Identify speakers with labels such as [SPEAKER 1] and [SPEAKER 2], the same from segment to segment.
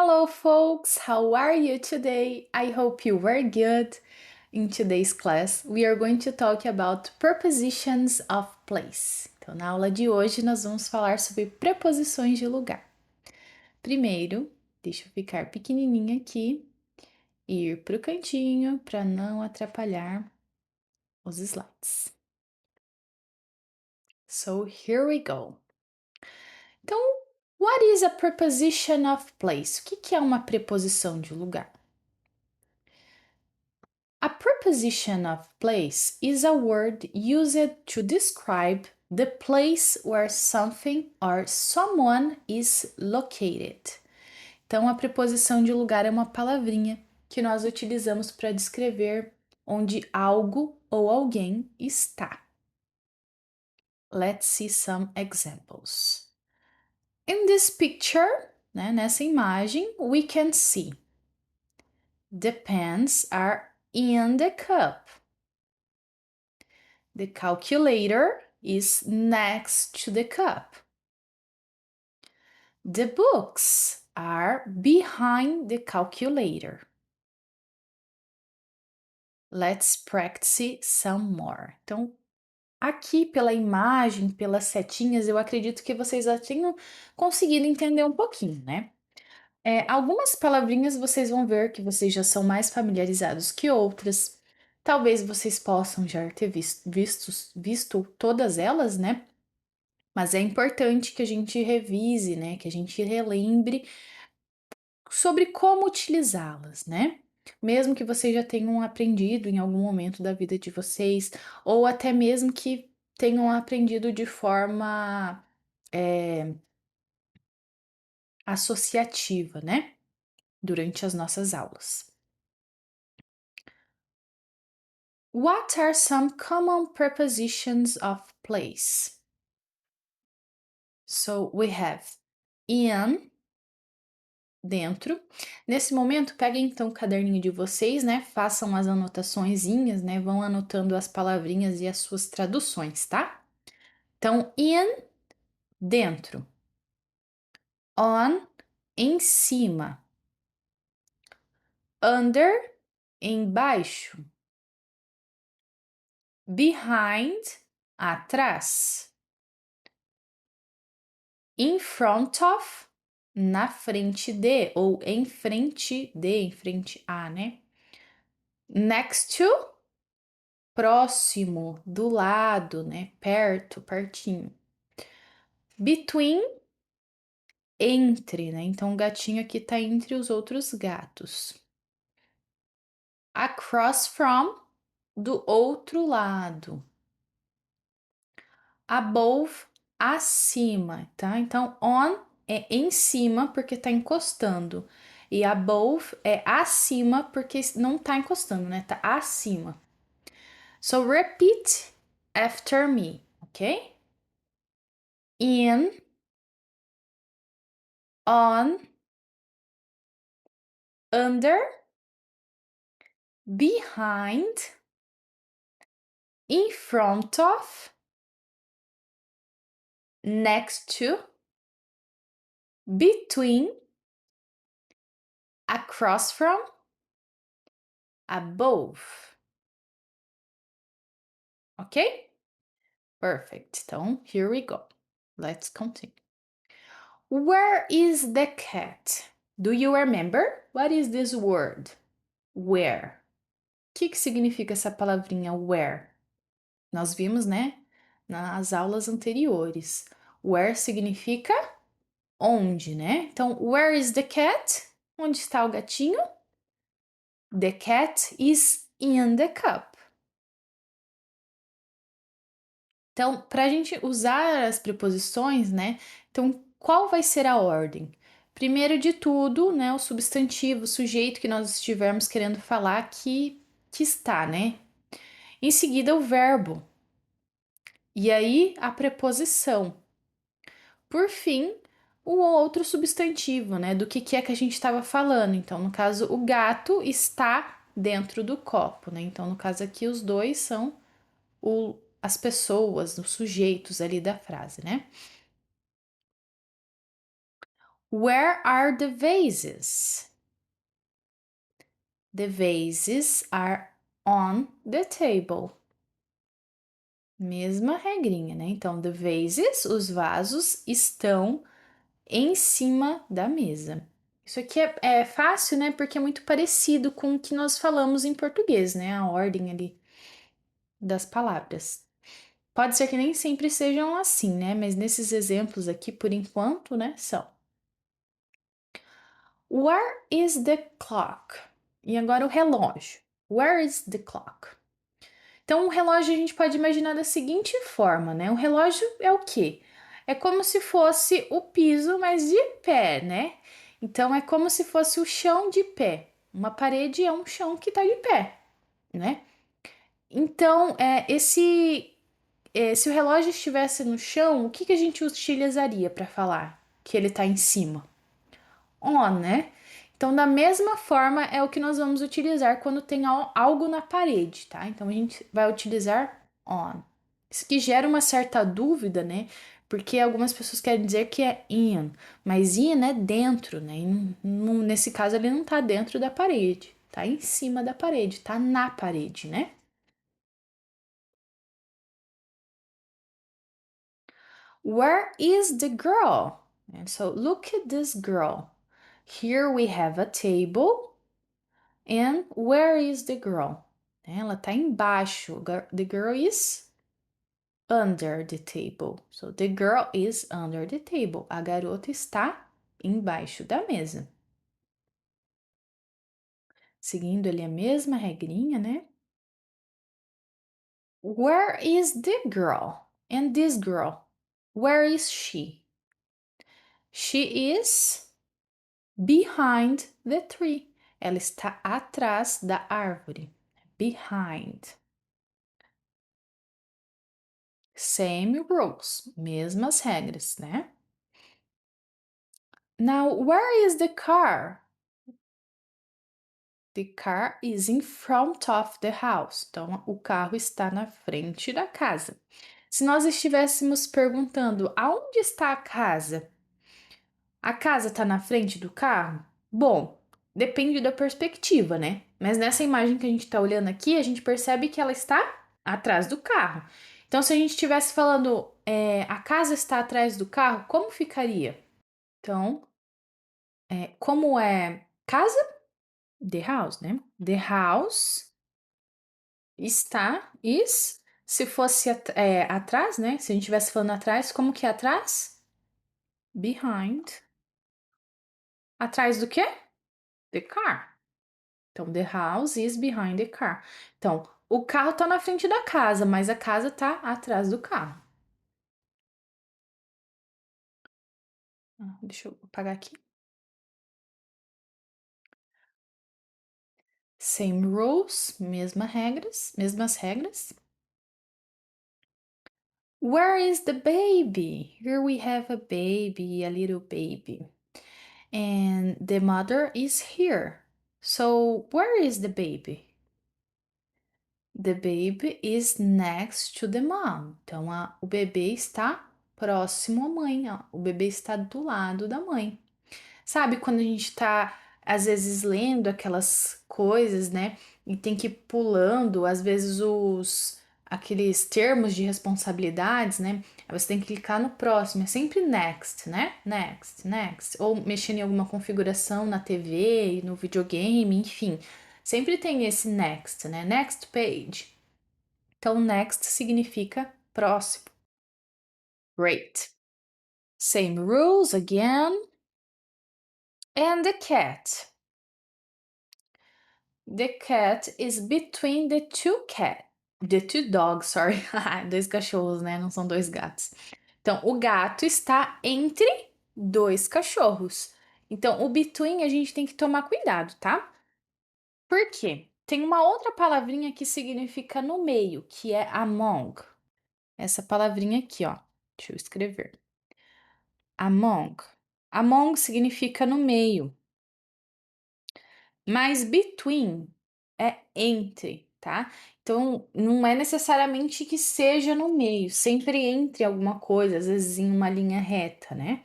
[SPEAKER 1] Hello, folks. How are you today? I hope you were good. In today's class, we are going to talk about prepositions of place. Então, na aula de hoje, nós vamos falar sobre preposições de lugar. Primeiro, deixa eu ficar pequenininha aqui e ir para o cantinho para não atrapalhar os slides. So, here we go. Então, what is a preposition of place? O que é uma preposição de lugar? A preposition of place is a word used to describe the place where something or someone is located. Então, a preposição de lugar é uma palavrinha que nós utilizamos para descrever onde algo ou alguém está. Let's see some examples. In this picture, nessa imagem, we can see the pens are in the cup. The calculator is next to the cup. The books are behind the calculator. Let's practice some more. Então, aqui pela imagem, pelas setinhas, eu acredito que vocês já tenham conseguido entender um pouquinho, né? Algumas palavrinhas vocês vão ver que vocês já são mais familiarizados que outras. Talvez vocês possam já ter visto todas elas, né? Mas é importante que a gente revise, né? Que a gente relembre sobre como utilizá-las, né? Mesmo que vocês já tenham aprendido em algum momento da vida de vocês, ou até mesmo que tenham aprendido de forma associativa, né? Durante as nossas aulas. What are some common prepositions of place? So we have in, dentro. Nesse momento, peguem então o caderninho de vocês, né? Façam as anotaçõezinhas, né? Vão anotando as palavrinhas e as suas traduções, tá? Então, in, dentro. On, em cima. Under, embaixo. Behind, atrás. In front of, na frente de, ou em frente a, né? Next to, próximo, do lado, né? Perto, pertinho. Between, entre, né? Então o gatinho aqui tá entre os outros gatos. Across from, do outro lado. Above, acima, tá? Então on é em cima porque tá encostando. E above é acima porque não tá encostando, né? Tá acima. So repeat after me, ok? In, on, under, behind, in front of, next to, between, across from, above. Ok? Perfect. Então, here we go. Let's continue. Where is the cat? Do you remember? What is this word? Where. O que significa essa palavrinha where? Nós vimos, né, nas aulas anteriores. Where significa onde, né? Então, where is the cat? Onde está o gatinho? The cat is in the cup. Então, para a gente usar as preposições, né? Então, qual vai ser a ordem? Primeiro de tudo, né? O substantivo, o sujeito que nós estivermos querendo falar que está, né? Em seguida, o verbo. E aí, a preposição. Por fim, o outro substantivo, né? Do que é que a gente estava falando. Então, no caso, o gato está dentro do copo, né? Então, no caso aqui, os dois são as pessoas, os sujeitos ali da frase, né? Where are the vases? The vases are on the table. Mesma regrinha, né? Então, the vases, os vasos, estão em cima da mesa. Isso aqui é fácil, né? Porque é muito parecido com o que nós falamos em português, né? A ordem ali das palavras. Pode ser que nem sempre sejam assim, né? Mas nesses exemplos aqui, por enquanto, né, são. Where is the clock? E agora o relógio. Where is the clock? Então, o relógio a gente pode imaginar da seguinte forma, né? O relógio é o quê? É como se fosse o piso, mas de pé, né? Então, é como se fosse o chão de pé. Uma parede é um chão que está de pé, né? Então, se o relógio estivesse no chão, o que que a gente utilizaria para falar que ele está em cima? On, né? Então, da mesma forma, é o que nós vamos utilizar quando tem algo na parede, tá? Então, a gente vai utilizar on. Isso que gera uma certa dúvida, né? Porque algumas pessoas querem dizer que é in, mas in é dentro, né? E nesse caso, ele não tá dentro da parede, tá em cima da parede, tá na parede, né? Where is the girl? And so, look at this girl. Here we have a table. And where is the girl? Ela tá embaixo. The girl is under the table. So the girl is under the table. A garota está embaixo da mesa. Seguindo ali a mesma regrinha, né? Where is the girl? And this girl, where is she? She is behind the tree. Ela está atrás da árvore. Behind. Same rules, mesmas regras, né? Now, where is the car? The car is in front of the house. Então, o carro está na frente da casa. Se nós estivéssemos perguntando aonde está a casa está na frente do carro? Bom, depende da perspectiva, né? Mas nessa imagem que a gente está olhando aqui, a gente percebe que ela está atrás do carro. Então, se a gente estivesse falando a casa está atrás do carro, como ficaria? Então, como é casa? The house, né? The house está se fosse atrás, né? Se a gente estivesse falando atrás, como que é atrás? Behind. Atrás do quê? The car. Então, the house is behind the car. Então, o carro tá na frente da casa, mas a casa tá atrás do carro. Deixa eu apagar aqui. Same rules, mesmas regras. Where is the baby? Here we have a baby, a little baby. And the mother is here. So, where is the baby? The baby is next to the mom. Então, o bebê está próximo à mãe. Ó. O bebê está do lado da mãe. Sabe quando a gente tá, às vezes, lendo aquelas coisas, né? E tem que ir pulando, às vezes, aqueles termos de responsabilidades, né? Aí você tem que clicar no próximo, é sempre next, né? Next, next. Ou mexendo em alguma configuração na TV, no videogame, enfim. Sempre tem esse next, né? Next page. Então, next significa próximo. Great. Same rules again. And the cat. The cat is between the two dogs, sorry. Dois cachorros, né? Não são dois gatos. Então, o gato está entre dois cachorros. Então, o between a gente tem que tomar cuidado, tá? Por quê? Tem uma outra palavrinha que significa no meio, que é among. Essa palavrinha aqui, ó. Deixa eu escrever. Among. Among significa no meio. Mas between é entre, tá? Então, não é necessariamente que seja no meio, sempre entre alguma coisa, às vezes em uma linha reta, né?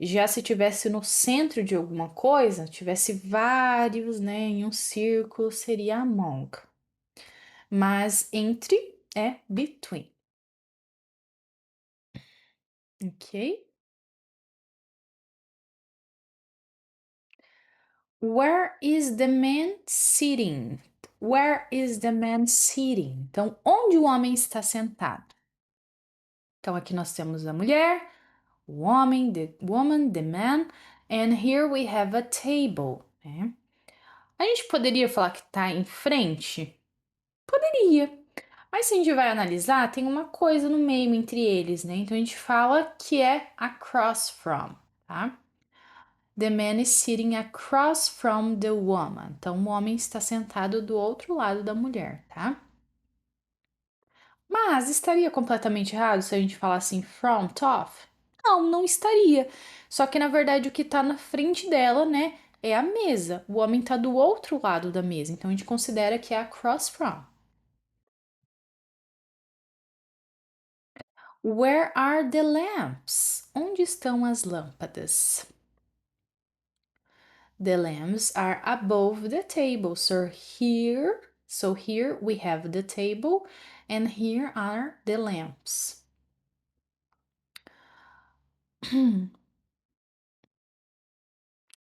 [SPEAKER 1] Já se tivesse no centro de alguma coisa, tivesse vários, né, em um círculo, seria among. Mas entre é between, ok? Where is the man sitting? Where is the man sitting? Então, onde o homem está sentado? Então, aqui nós temos a mulher, o homem, the woman, the man, and here we have a table, né? A gente poderia falar que está em frente? Poderia. Mas se a gente vai analisar, tem uma coisa no meio entre eles, né? Então a gente fala que é across from, tá? The man is sitting across from the woman. Então o homem está sentado do outro lado da mulher, tá? Mas estaria completamente errado se a gente falar assim front of? Não, não estaria. Só que na verdade o que tá na frente dela, né, é a mesa. O homem tá do outro lado da mesa, então a gente considera que é across from. Where are the lamps? Onde estão as lâmpadas? The lamps are above the table. So here we have the table and here are the lamps.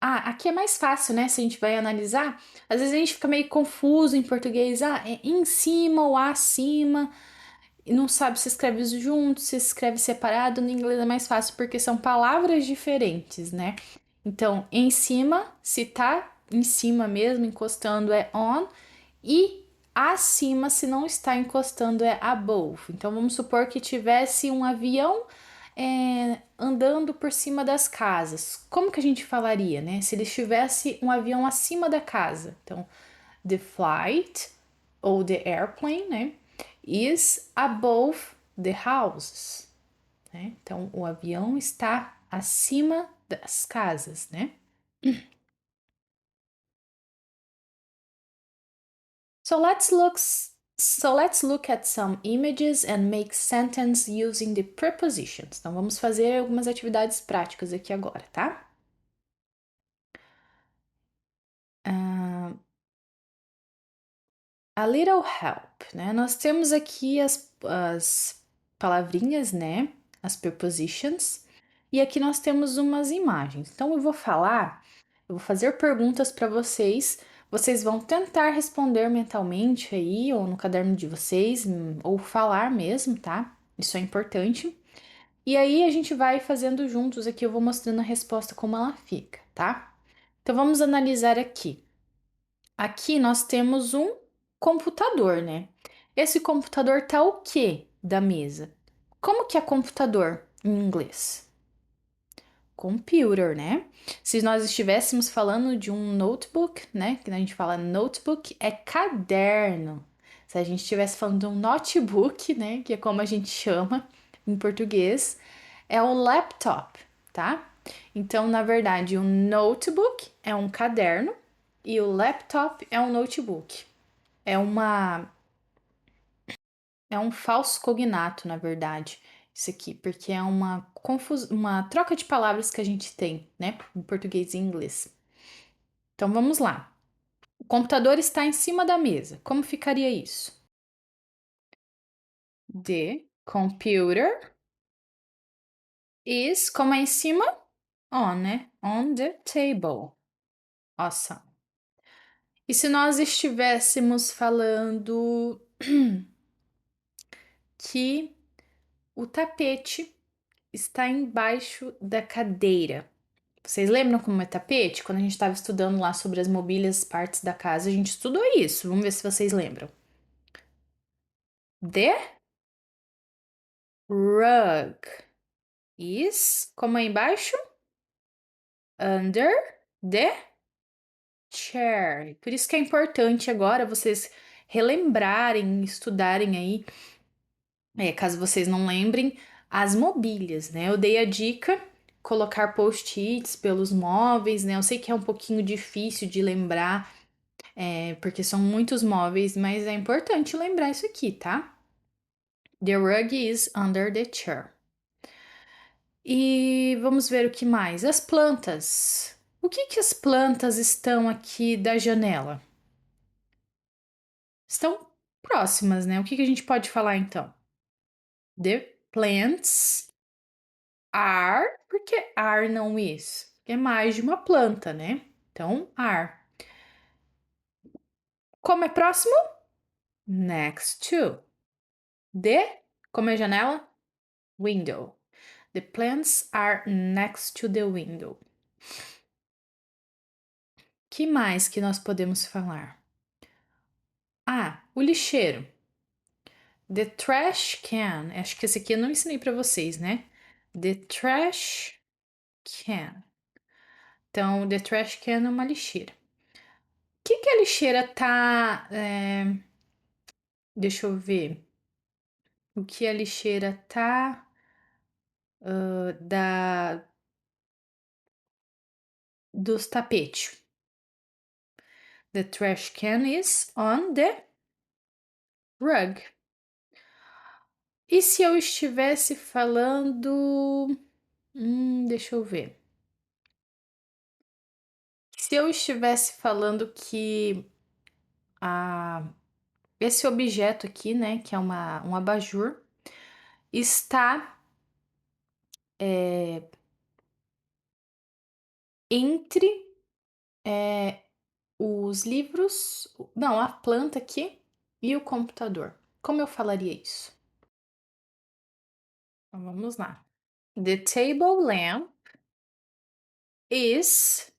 [SPEAKER 1] Aqui é mais fácil, né? Se a gente vai analisar, às vezes a gente fica meio confuso em português. É em cima ou acima, e não sabe se escreve junto, se escreve separado. No inglês é mais fácil porque são palavras diferentes, né? Então, em cima, se tá em cima mesmo, encostando é on, e acima, se não está encostando, é above. Então, vamos supor que tivesse um avião andando por cima das casas. Como que a gente falaria, né? Se ele tivesse um avião acima da casa. Então, the flight ou the airplane, né? Is above the houses, né? Então, o avião está acima das casas, né? So let's look at some images and make sentence using the prepositions. Então vamos fazer algumas atividades práticas aqui agora, tá? Ah, a little help, né? Nós temos aqui as palavrinhas, né? As prepositions. E aqui nós temos umas imagens. Então eu vou fazer perguntas para vocês. Vocês vão tentar responder mentalmente aí, ou no caderno de vocês, ou falar mesmo, tá? Isso é importante. E aí a gente vai fazendo juntos aqui, eu vou mostrando a resposta como ela fica, tá? Então vamos analisar aqui. Aqui nós temos um computador, né? Esse computador tá o quê da mesa? Como que é computador em inglês? Computer, né? Se nós estivéssemos falando de um notebook, né? Que a gente fala notebook é caderno. Se a gente estivesse falando de um notebook, né? Que é como a gente chama em português, é o laptop, tá? Então, na verdade, o notebook é um caderno e o laptop é um notebook. É uma é um falso cognato, na verdade, isso aqui, porque é uma troca de palavras que a gente tem, né, em português e inglês. Então vamos lá. O computador está em cima da mesa. Como ficaria isso? The computer is, como é em cima? On, né? On the table. Awesome. E se nós estivéssemos falando que o tapete está embaixo da cadeira? Vocês lembram como é tapete? Quando a gente estava estudando lá sobre as mobílias partes da casa, a gente estudou isso. Vamos ver se vocês lembram. The rug is, como é embaixo? Under the chair. Por isso que é importante agora vocês relembrarem, estudarem aí, caso vocês não lembrem, as mobílias, né? Eu dei a dica colocar post-its pelos móveis, né? Eu sei que é um pouquinho difícil de lembrar. Porque são muitos móveis, mas é importante lembrar isso aqui, tá? The rug is under the chair. E vamos ver o que mais. As plantas. O que que as plantas estão aqui da janela? Estão próximas, né? O que que a gente pode falar então? The plants are. Por que are não is? É mais de uma planta, né? Então, are. Como é próximo? Next to. The, como é janela? Window. The plants are next to the window. Que mais que nós podemos falar? Ah, o lixeiro. The trash can. Acho que esse aqui eu não ensinei para vocês, né? The trash can. Então, the trash can é uma lixeira. O que que a lixeira tá. Deixa eu ver. O que a lixeira tá. Da, dos tapetes. The trash can is on the rug. E se eu estivesse falando. Deixa eu ver. Se eu estivesse falando que esse objeto aqui, né, que é um abajur, está entre os livros, não, a planta aqui e o computador. Como eu falaria isso? Então, vamos lá. The table lamp is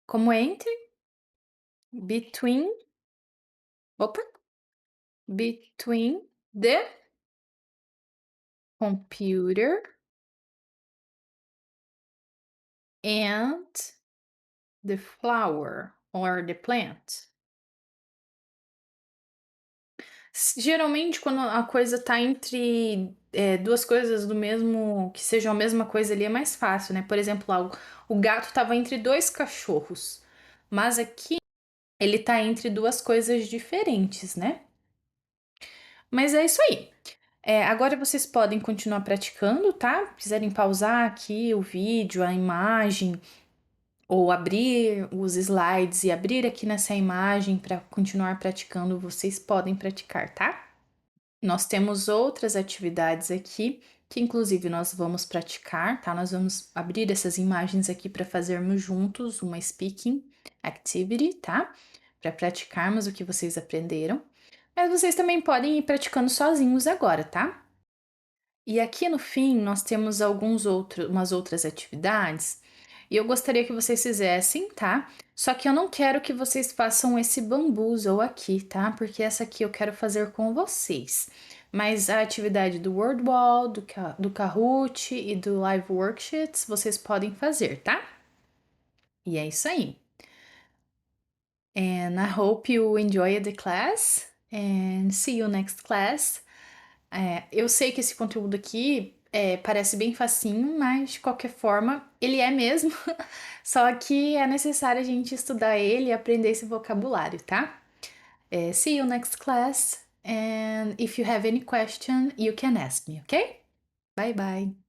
[SPEAKER 1] como entre, between, opa, between the computer and the flower or the plant. Geralmente, quando a coisa tá entre duas coisas do mesmo, que sejam a mesma coisa ali, é mais fácil, né? Por exemplo, lá, o gato tava entre dois cachorros, mas aqui ele tá entre duas coisas diferentes, né? Mas é isso aí. Agora vocês podem continuar praticando, tá? Quiserem pausar aqui o vídeo, a imagem, ou abrir os slides e abrir aqui nessa imagem para continuar praticando, vocês podem praticar, tá? Nós temos outras atividades aqui que inclusive nós vamos praticar, tá? Nós vamos abrir essas imagens aqui para fazermos juntos uma speaking activity, tá? Para praticarmos o que vocês aprenderam. Mas vocês também podem ir praticando sozinhos agora, tá? E aqui no fim nós temos umas outras atividades e eu gostaria que vocês fizessem, tá? Só que eu não quero que vocês façam esse bamboozle aqui, tá? Porque essa aqui eu quero fazer com vocês. Mas a atividade do Word Wall, do Kahoot e do Live Worksheets vocês podem fazer, tá? E é isso aí. And I hope you enjoyed the class and see you next class. Eu sei que esse conteúdo aqui parece bem facinho, mas de qualquer forma, ele é mesmo. Só que é necessário a gente estudar ele e aprender esse vocabulário, tá? See you next class. And if you have any question, you can ask me, okay? Bye bye.